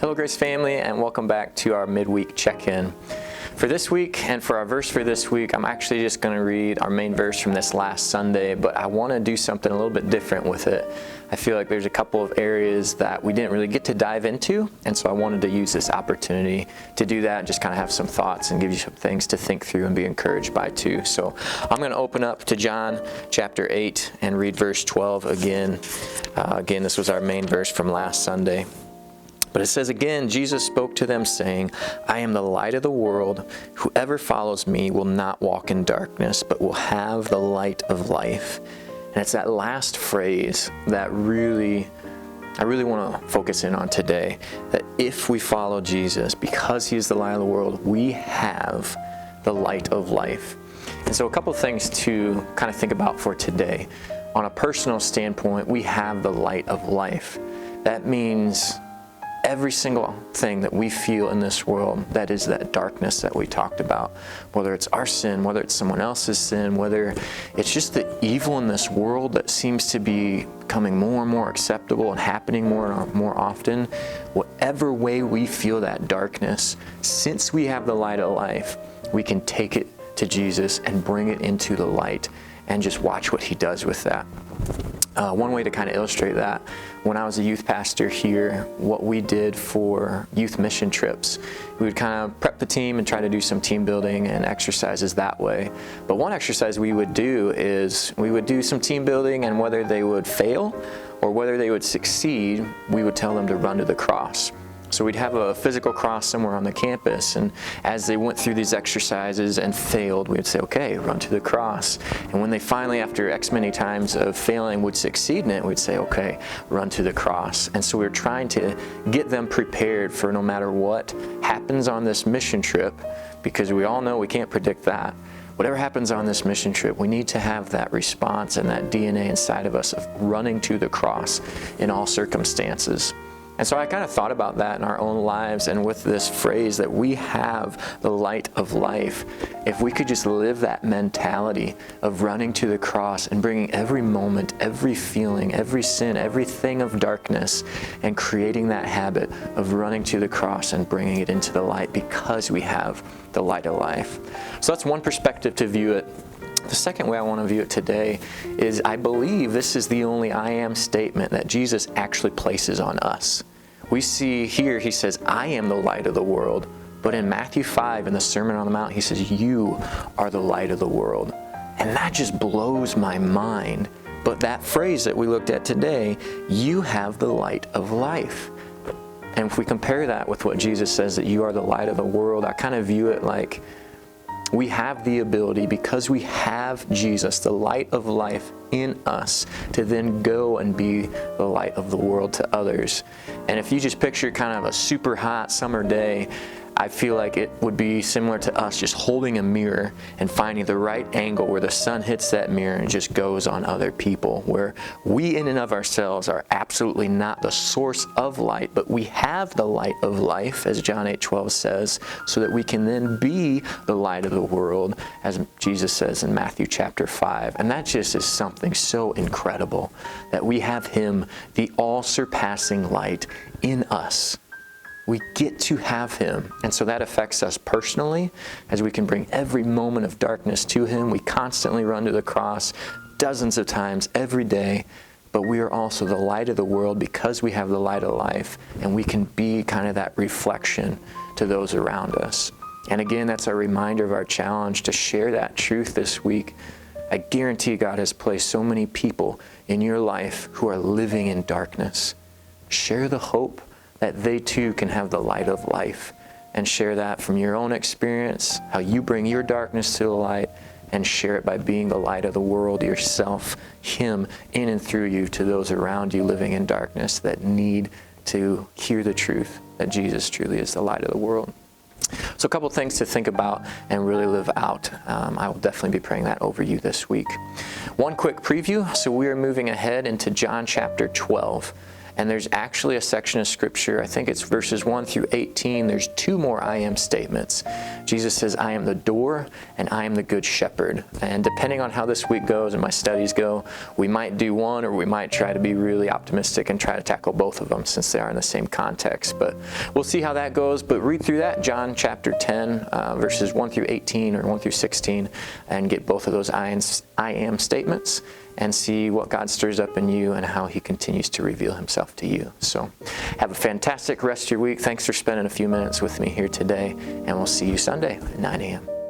Hello, Grace family, and welcome back to our midweek check-in. For this week, and for our verse for this week, I'm actually just going to read our main verse from this last Sunday, but I want to do something a little bit different with it. I feel like there's a couple of areas that we didn't really get to dive into, and so I wanted to use this opportunity to do that, just kind of have some thoughts and give you some things to think through and be encouraged by too. So I'm going to open up to John chapter 8 and read verse 12 again. Again, this was our main verse from last Sunday. But it says again, Jesus spoke to them saying, I am the light of the world. Whoever follows me will not walk in darkness, but will have the light of life. And it's that last phrase that I really want to focus in on today. That if we follow Jesus, because he is the light of the world, we have the light of life. And so a couple things to kind of think about for today. On a personal standpoint, we have the light of life. That means every single thing that we feel in this world, that is that darkness that we talked about, whether it's our sin, whether it's someone else's sin, whether it's just the evil in this world that seems to be becoming more and more acceptable and happening more and more often, whatever way we feel that darkness, since we have the light of life, we can take it to Jesus and bring it into the light and just watch what he does with that. One way to kind of illustrate that, when I was a youth pastor here, what we did for youth mission trips, we would kind of prep the team and try to do some team building and exercises that way. But one exercise we would do is we would do some team building, and whether they would fail or whether they would succeed, we would tell them to run to the cross. So we'd have a physical cross somewhere on the campus, and as they went through these exercises and failed, we would say, okay, run to the cross. And when they finally, after X many times of failing, would succeed in it, we'd say, okay, run to the cross. And so we were trying to get them prepared for no matter what happens on this mission trip, because we all know we can't predict that. Whatever happens on this mission trip, we need to have that response and that DNA inside of us of running to the cross in all circumstances. And so I kind of thought about that in our own lives, and with this phrase that we have the light of life, if we could just live that mentality of running to the cross and bringing every moment, every feeling, every sin, everything of darkness, and creating that habit of running to the cross and bringing it into the light because we have the light of life. So that's one perspective to view it. The second way I want to view it today is I believe this is the only I am statement that Jesus actually places on us. We see here, he says, I am the light of the world. But in Matthew 5, in the Sermon on the Mount, he says, you are the light of the world. And that just blows my mind. But that phrase that we looked at today, you have the light of life. And if we compare that with what Jesus says, that you are the light of the world, I kind of view it like we have the ability, because we have Jesus, the light of life in us, to then go and be the light of the world to others. And if you just picture kind of a super hot summer day, I feel like it would be similar to us just holding a mirror and finding the right angle where the sun hits that mirror and just goes on other people, where we in and of ourselves are absolutely not the source of light, but we have the light of life, as John 8:12 says, so that we can then be the light of the world, as Jesus says in Matthew chapter 5. And that just is something so incredible, that we have him, the all-surpassing light, in us. We get to have him. And so that affects us personally, as we can bring every moment of darkness to him. We constantly run to the cross dozens of times every day, but we are also the light of the world because we have the light of life, and we can be kind of that reflection to those around us. And again, that's a reminder of our challenge to share that truth this week. I guarantee God has placed so many people in your life who are living in darkness. Share the hope that they too can have the light of life, and share that from your own experience, how you bring your darkness to the light, and share it by being the light of the world yourself, him in and through you to those around you living in darkness that need to hear the truth that Jesus truly is the light of the world. So a couple things to think about and really live out. I will definitely be praying that over you this week. One quick preview. So we are moving ahead into John chapter 12. And there's actually a section of Scripture, I think it's verses 1 through 18, there's 2 more I am statements. Jesus says, I am the door and I am the good shepherd. And depending on how this week goes and my studies go, we might do one or we might try to be really optimistic and try to tackle both of them since they are in the same context. But we'll see how that goes. But read through that, John chapter 10, verses 1 through 18 or 1 through 16, and get both of those I am statements and see what God stirs up in you and how He continues to reveal Himself to you. So have a fantastic rest of your week. Thanks for spending a few minutes with me here today, and we'll see you Sunday at 9 a.m.